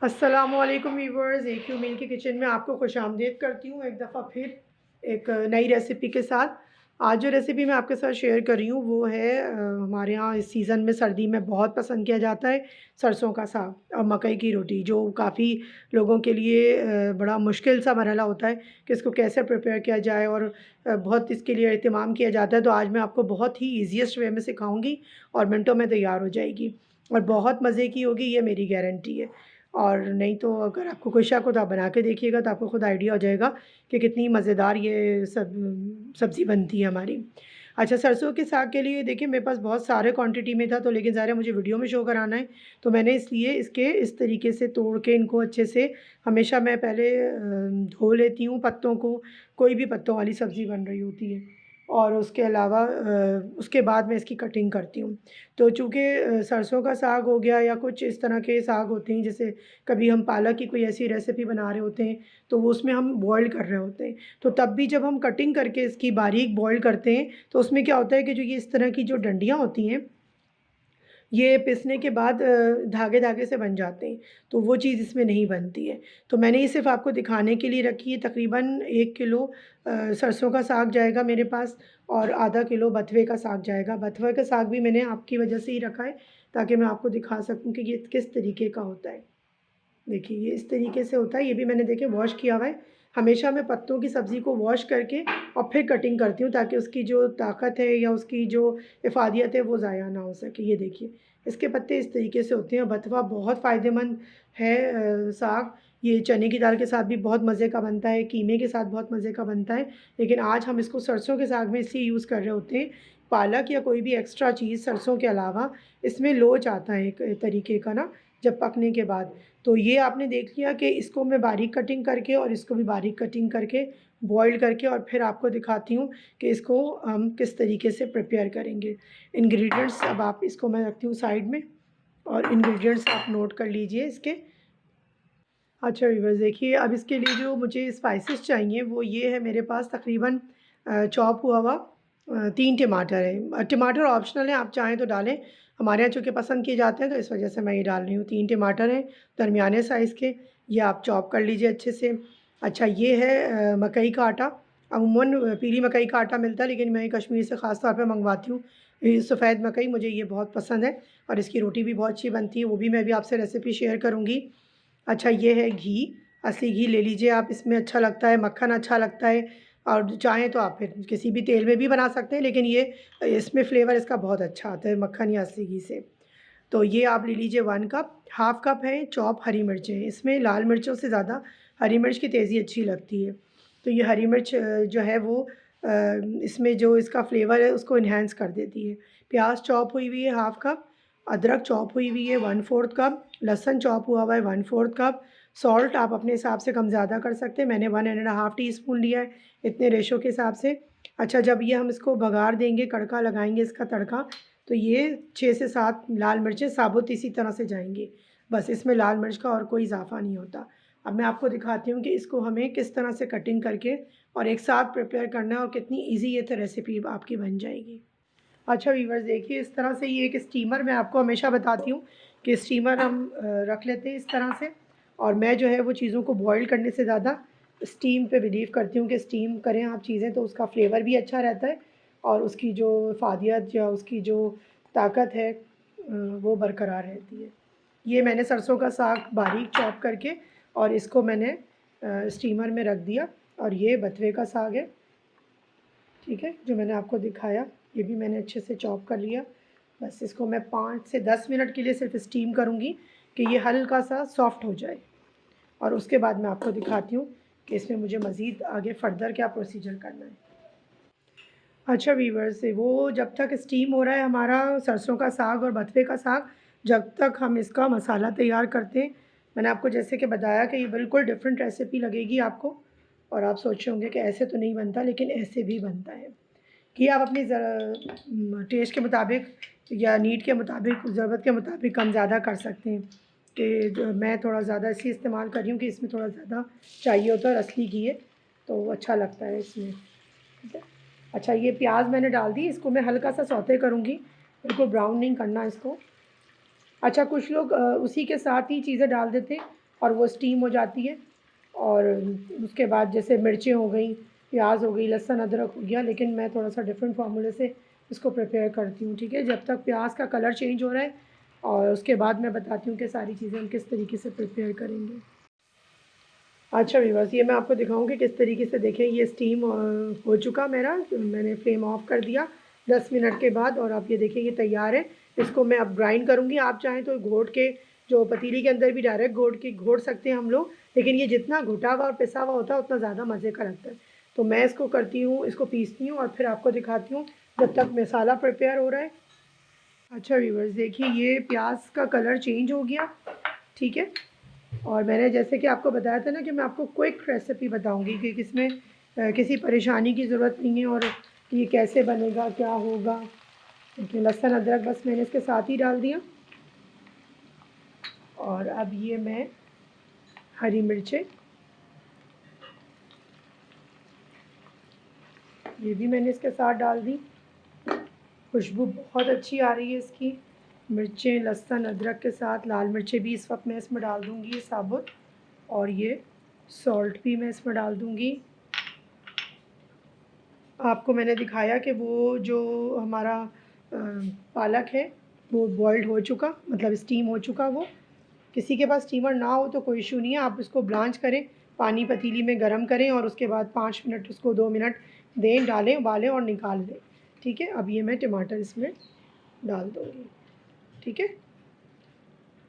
अस्सलामुअलैकुम viewers, AQ मील की kitchen में आपको खुशामदीद करती हूँ एक दफ़ा फिर एक नई रेसिपी के साथ। आज जो रेसिपी मैं आपके साथ शेयर कर रही हूँ वो है हमारे यहाँ इस सीज़न में सर्दी में बहुत पसंद किया जाता है सरसों का साग और मकई की रोटी, जो काफ़ी लोगों के लिए बड़ा मुश्किल सा मरहला होता है कि इसको कैसे प्रिपेयर किया जाए और बहुत इसके लिए एहतमाम किया जाता है। तो आज मैं आपको बहुत ही ईज़ीएस्ट वे में सिखाऊँगी और मिनटों में तैयार हो जाएगी और बहुत मज़े की होगी, ये मेरी गारंटी है। और नहीं तो अगर आपको कोई शक हो तो आप बना के देखिएगा, तो आपको खुद आइडिया हो जाएगा कि कितनी मज़ेदार ये सब्ज़ी बनती है हमारी। अच्छा, सरसों के साग के लिए देखिए मेरे पास बहुत सारे क्वांटिटी में था, तो लेकिन ज़ाहिर है मुझे वीडियो में शो कराना है, तो मैंने इसलिए इसके इस तरीके से तोड़ के इनको अच्छे से हमेशा मैं पहले धो लेती हूँ पत्तों को, कोई भी पत्तों वाली सब्ज़ी बन रही होती है। और उसके अलावा उसके बाद मैं इसकी कटिंग करती हूँ। तो चूँकि सरसों का साग हो गया या कुछ इस तरह के साग होते हैं, जैसे कभी हम पालक की कोई ऐसी रेसिपी बना रहे होते हैं, तो वो उसमें हम बॉयल कर रहे होते हैं। तो तब भी जब हम कटिंग करके इसकी बारीक बॉयल करते हैं, तो उसमें क्या होता है कि जो ये इस तरह की जो डंडियाँ होती हैं, ये पिसने के बाद धागे-धागे से बन जाते हैं, तो वो चीज़ इसमें नहीं बनती है। तो मैंने ये सिर्फ़ आपको दिखाने के लिए रखी है। तकरीबन 1 किलो सरसों का साग जाएगा मेरे पास और आधा किलो बथुए का साग जाएगा। बथुए का साग भी मैंने आपकी वजह से ही रखा है, ताकि मैं आपको दिखा सकूँ कि ये किस तरीके का होता है। देखिए, ये इस तरीके से होता है, ये भी मैंने देखिए वॉश किया हुआ है। हमेशा मैं पत्तों की सब्ज़ी को वॉश करके और फिर कटिंग करती हूँ, ताकि उसकी जो ताकत है या उसकी जो इफ़ादियत है वो ज़ाया ना हो सके। ये देखिए, इसके पत्ते इस तरीके से होते हैं। बथुआ बहुत फ़ायदेमंद है साग। ये चने की दाल के साथ भी बहुत मज़े का बनता है, कीमे के साथ बहुत मज़े का बनता है। लेकिन आज हम इसको सरसों के साग में इसलिए यूज़ कर रहे होते हैं, पालक या कोई भी एक्स्ट्रा चीज़ सरसों के अलावा इसमें लोच आता है एक तरीके का ना, जब पकने के बाद। तो ये आपने देख लिया कि इसको मैं बारीक कटिंग करके और इसको भी बारीक कटिंग करके बॉईल करके और फिर आपको दिखाती हूँ कि इसको हम किस तरीके से प्रिपेयर करेंगे। इंग्रेडिएंट्स अब आप इसको मैं रखती हूँ साइड में और इंग्रेडिएंट्स आप नोट कर लीजिए इसके। अच्छा व्यूअर्स, देखिए अब इसके लिए जो मुझे स्पाइसेस चाहिए वो ये है मेरे पास तकरीबन चॉप हुआ हुआ 3 टमाटर है। टमाटर ऑप्शनल है, आप चाहें तो डालें। हमारे यहाँ चूँकि पसंद किए जाते हैं तो इस वजह से मैं ये डाल रही हूँ। 3 टमाटर हैं दरमियाने साइज़ के, ये आप चॉप कर लीजिए अच्छे से। अच्छा, ये है मकई का आटा। अमूमन पीली मकई का आटा मिलता है, लेकिन मैं कश्मीर से ख़ास तौर पे मँगवाती हूँ। ये सफ़ेद मकई, मुझे ये बहुत पसंद है और इसकी रोटी भी बहुत अच्छी बनती है, वो भी मैं अभी आपसे रेसिपी शेयर करूँगी। अच्छा, ये है घी, असली घी ले लीजिए आप, इसमें अच्छा लगता है, मक्खन अच्छा लगता है और चाहें तो आप फिर किसी भी तेल में भी बना सकते हैं, लेकिन ये इसमें फ्लेवर इसका बहुत अच्छा आता है मक्खन या असली घी से। तो ये आप ले लीजिए 1 कप, हाफ़ कप है चॉप हरी मिर्चें, इसमें लाल मिर्चों से ज़्यादा हरी मिर्च की तेज़ी अच्छी लगती है। तो ये हरी मिर्च जो है वो इसमें जो इसका फ्लेवर है उसको एनहांस कर देती है। प्याज़ चॉप हुई हुई है हाफ़ कप, अदरक चॉप हुई हुई है 1/4 कप, लहसुन चॉप हुआ हुआ है 1/4 कप, सॉल्ट आप अपने हिसाब से कम ज़्यादा कर सकते हैं, मैंने 1 एंड हाफ़ टीस्पून लिया है, इतने रेशो के हिसाब से। अच्छा, जब ये हम इसको बघार देंगे, तड़का लगाएँगे इसका तड़का, तो ये 6 से 7 लाल मिर्चें साबुत इसी तरह से जाएँगी। बस इसमें लाल मिर्च का और कोई इज़ाफ़ा नहीं होता। अब मैं आपको दिखाती हूँ कि इसको हमें किस तरह से कटिंग करके और एक साथ प्रिपेयर करना है और कितनी ईज़ी ये तो रेसिपी आपकी बन जाएगी। अच्छा व्यूअर्स, देखिए इस तरह से ये एक स्टीमर, मैं आपको हमेशा बताती हूँ कि स्टीमर हम रख लेते हैं इस तरह से। और मैं जो है वो चीज़ों को बॉईल करने से ज़्यादा स्टीम पे बिलीव करती हूँ कि स्टीम करें आप चीज़ें तो उसका फ्लेवर भी अच्छा रहता है और उसकी जो फ़ादियत या उसकी जो ताकत है वो बरकरार रहती है। ये मैंने सरसों का साग बारीक चॉप करके और इसको मैंने स्टीमर में रख दिया और ये बथुए का साग है, ठीक है, जो मैंने आपको दिखाया, ये भी मैंने अच्छे से चॉप कर लिया। बस इसको मैं 5 से 10 मिनट के लिए सिर्फ स्टीम करूँगी कि ये हल्का सा सॉफ्ट हो जाए और उसके बाद मैं आपको दिखाती हूँ कि इसमें मुझे मज़ीद आगे फ़र्दर क्या प्रोसीजर करना है। अच्छा व्यूअर्स, वो जब तक स्टीम हो रहा है हमारा सरसों का साग और बथुए का साग, जब तक हम इसका मसाला तैयार करते हैं, मैंने आपको जैसे कि बताया कि ये बिल्कुल डिफरेंट रेसिपी लगेगी आपको और आप सोच रहे होंगे कि ऐसे तो नहीं बनता, लेकिन ऐसे भी बनता है कि आप अपनी टेस्ट के मुताबिक या नीड के मुताबिक, ज़रूरत के मुताबिक कम ज़्यादा कर सकते हैं। कि जो मैं थोड़ा ज़्यादा इसलिए इस्तेमाल कर रही हूँ कि इसमें थोड़ा ज़्यादा चाहिए होता है और असली घी है, तो अच्छा लगता है इसमें। ठीक है। अच्छा, ये प्याज मैंने डाल दी, इसको मैं हल्का सा सौते करूँगी, बिल्कुल ब्राउन नहीं करना इसको। अच्छा, कुछ लोग उसी के साथ ही चीज़ें डाल देते हैं, और वो स्टीम हो जाती है। और उसके बाद जैसे मिर्चें हो गई, प्याज हो गई, लहसुन अदरक हो गया, लेकिन मैं थोड़ा सा डिफरेंट फार्मूले से इसको प्रिपेयर करती हूँ, ठीक है। जब तक प्याज का कलर चेंज हो रहा है और उसके बाद मैं बताती हूँ कि सारी चीज़ें हम किस तरीके से प्रिपेयर करेंगे। अच्छा व्यूअर्स, ये मैं आपको दिखाऊंगी किस तरीके से। देखें ये स्टीम हो चुका मेरा, मैंने फ्लेम ऑफ कर दिया 10 मिनट के बाद, और आप ये देखिए ये तैयार है। इसको मैं अब ग्राइंड करूँगी। आप चाहें तो घोट के जो पतीली के अंदर भी डायरेक्ट घोट सकते हैं हम लोग, लेकिन ये जितना घुटा हुआ और पिसा हुआ होता है उतना ज़्यादा मज़े का लगता है। तो मैं इसको करती हूँ, इसको पीसती हूँ और फिर आपको दिखाती हूँ जब तक मसाला प्रिपेयर हो रहा है। अच्छा व्यूअर्स, देखिए ये प्याज का कलर चेंज हो गया, ठीक है। और मैंने जैसे कि आपको बताया था ना कि मैं आपको क्विक रेसिपी बताऊंगी कि किसमें किसी परेशानी की ज़रूरत नहीं है, और ये कैसे बनेगा, क्या होगा। देखिए लहसुन अदरक बस मैंने इसके साथ ही डाल दिया। और अब ये मैं हरी मिर्चें, ये भी मैंने इसके साथ डाल दी। खुशबू बहुत अच्छी आ रही है इसकी। मिर्चें, लहसुन अदरक के साथ लाल मिर्चें भी इस वक्त मैं इसमें डाल दूँगी साबुत, और ये सॉल्ट भी मैं इसमें डाल दूँगी। आपको मैंने दिखाया कि वो जो हमारा पालक है वो बॉइल्ड हो चुका, मतलब स्टीम हो चुका। वो किसी के पास स्टीमर ना हो तो कोई इशू नहीं है, आप इसको ब्लांच करें, पानी पतीली में गरम करें और उसके बाद 5 मिनट उसको 2 मिनट दें, डालें, उबालें और निकाल लें, ठीक है। अब ये मैं टमाटर इसमें डाल दूँगी, ठीक है।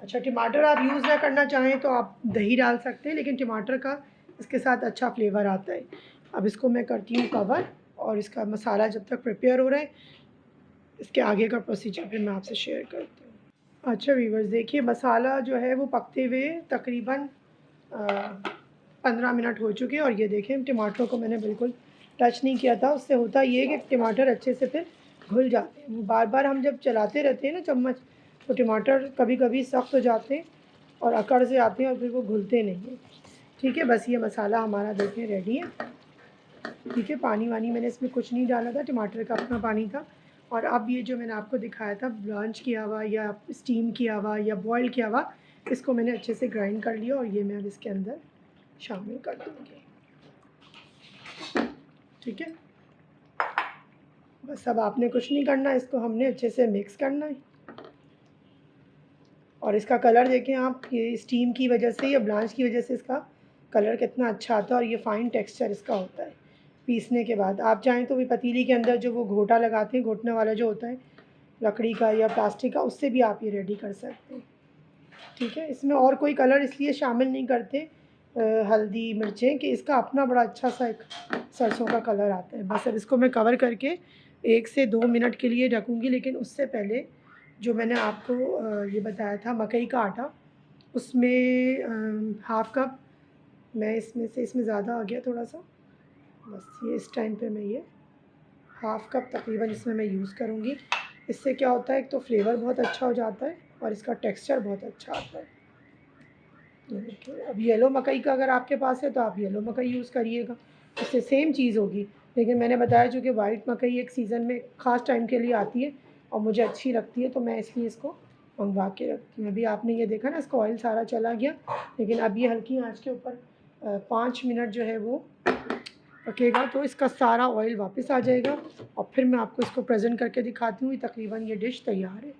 अच्छा, टमाटर आप यूज़ ना करना चाहें तो आप दही डाल सकते हैं, लेकिन टमाटर का इसके साथ अच्छा फ्लेवर आता है। अब इसको मैं करती हूँ कवर, और इसका मसाला जब तक प्रिपेयर हो रहा है इसके आगे का प्रोसीजर भी मैं आपसे शेयर करती हूँ। अच्छा व्यूअर्स, देखिए मसाला जो है वो पकते हुए तकरीबन 15 मिनट हो चुके हैं, और ये देखें टमाटरों को मैंने बिल्कुल टच नहीं किया था। उससे होता ये है कि टमाटर अच्छे से फिर घुल जाते हैं। वो बार बार हम जब चलाते रहते हैं ना चम्मच, तो टमाटर कभी कभी सख्त हो जाते हैं और अकड़ से आते हैं और फिर वो घुलते नहीं हैं, ठीक है। बस ये मसाला हमारा देखें रेडी है, ठीक है। पानी वानी मैंने इसमें कुछ नहीं डाला था, टमाटर का अपना पानी था। और अब ये जो मैंने आपको दिखाया था ब्लांच किया हुआ या स्टीम किया हुआ या बॉयल किया हुआ, इसको मैंने अच्छे से ग्राइंड कर लिया और ये मैं अब इसके अंदर शामिल कर दूँगी, ठीक है। बस अब आपने कुछ नहीं करना, इसको हमने अच्छे से मिक्स करना है। और इसका कलर देखें आप, ये स्टीम की वजह से या ब्लांच की वजह से इसका कलर कितना अच्छा आता है, और ये फ़ाइन टेक्सचर इसका होता है पीसने के बाद। आप चाहें तो भी पतीली के अंदर जो वो घोटा लगाते हैं, घोटने वाला जो होता है लकड़ी का या प्लास्टिक का, उससे भी आप ये रेडी कर सकते हैं, ठीक है। इसमें और कोई कलर इसलिए शामिल नहीं करते हल्दी मिर्चें कि इसका अपना बड़ा अच्छा सा एक सरसों का कलर आता है। बस अब इसको मैं कवर करके 1 से 2 मिनट के लिए ढकूँगी, लेकिन उससे पहले जो मैंने आपको ये बताया था मकई का आटा, उसमें हाफ़ कप मैं इसमें ज़्यादा आ गया थोड़ा सा, बस ये इस टाइम पे मैं ये हाफ़ कप तकरीबन इसमें मैं यूज़ करूँगी। इससे क्या होता है, एक तो फ्लेवर बहुत अच्छा हो जाता है और इसका टेक्सचर बहुत अच्छा आता है। ये देखिए, अब येलो मकई का अगर आपके पास है तो आप येलो मकई यूज़ करिएगा, इससे सेम चीज़ होगी। लेकिन मैंने बताया चूँकि वाइट मकई एक सीज़न में ख़ास टाइम के लिए आती है और मुझे अच्छी लगती है, तो मैं इसलिए इसको मंगवा के रखती हूँ। अभी आपने ये देखा ना, इसका ऑयल सारा चला गया, लेकिन अब ये हल्की आँच के ऊपर 5 मिनट जो है वो पकेगा तो इसका सारा ऑयल वापस आ जाएगा, और फिर मैं आपको इसको प्रेजेंट करके दिखाती हूँ। तकरीबन ये डिश तैयार है।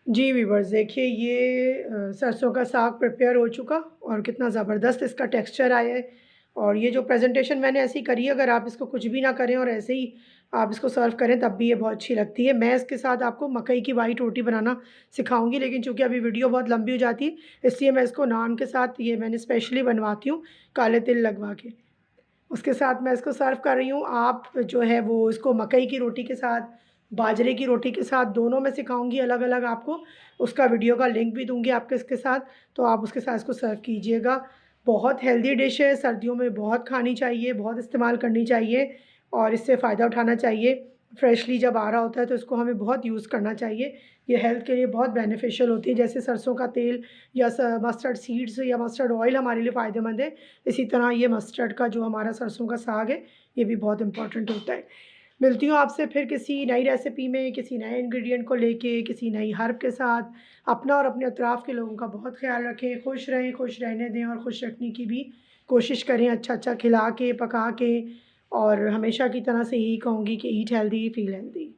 जी व्यूअर्स, देखिए ये सरसों का साग प्रिपेयर हो चुका और कितना ज़बरदस्त इसका टेक्सचर आया है। और ये जो प्रेजेंटेशन मैंने ऐसी करी है, अगर आप इसको कुछ भी ना करें और ऐसे ही आप इसको सर्व करें तब भी ये बहुत अच्छी लगती है। मैं इसके साथ आपको मकई की वाइट रोटी बनाना सिखाऊंगी, लेकिन चूंकि अभी वीडियो बहुत लंबी हो जाती है इसलिए मैं इसको नान के साथ ये मैंने स्पेशली बनवाती हूँ काले तिल लगवा के। उसके साथ मैं इसको सर्व कर रही हूँ। आप जो है वो इसको मकई की रोटी के साथ, बाजरे की रोटी के साथ, दोनों में सिखाऊंगी अलग अलग आपको। उसका वीडियो का लिंक भी दूंगी आपके इसके साथ, तो आप उसके साथ इसको सर्व कीजिएगा। बहुत हेल्दी डिश है, सर्दियों में बहुत खानी चाहिए, बहुत इस्तेमाल करनी चाहिए और इससे फ़ायदा उठाना चाहिए। फ्रेशली जब आ रहा होता है तो इसको हमें बहुत यूज़ करना चाहिए। ये हेल्थ के लिए बहुत बेनिफिशियल होती है। जैसे सरसों का तेल या मस्टर्ड सीड्स या मस्टर्ड ऑयल हमारे लिए फ़ायदेमंद है, इसी तरह ये मस्टर्ड का जो हमारा सरसों का साग है ये भी बहुत इम्पॉर्टेंट होता है। मिलती हूँ आपसे फिर किसी नई रेसिपी में, किसी नए इंग्रीडिएंट को लेके, किसी नई हर्ब के साथ। अपना और अपने अतराफ़ के लोगों का बहुत ख़्याल रखें, खुश रहें, खुश रहने दें और खुश रखने की भी कोशिश करें, अच्छा-अच्छा खिला के, पका के। और हमेशा की तरह से यही कहूँगी कि ईट हेल्दी, फील हेल्दी।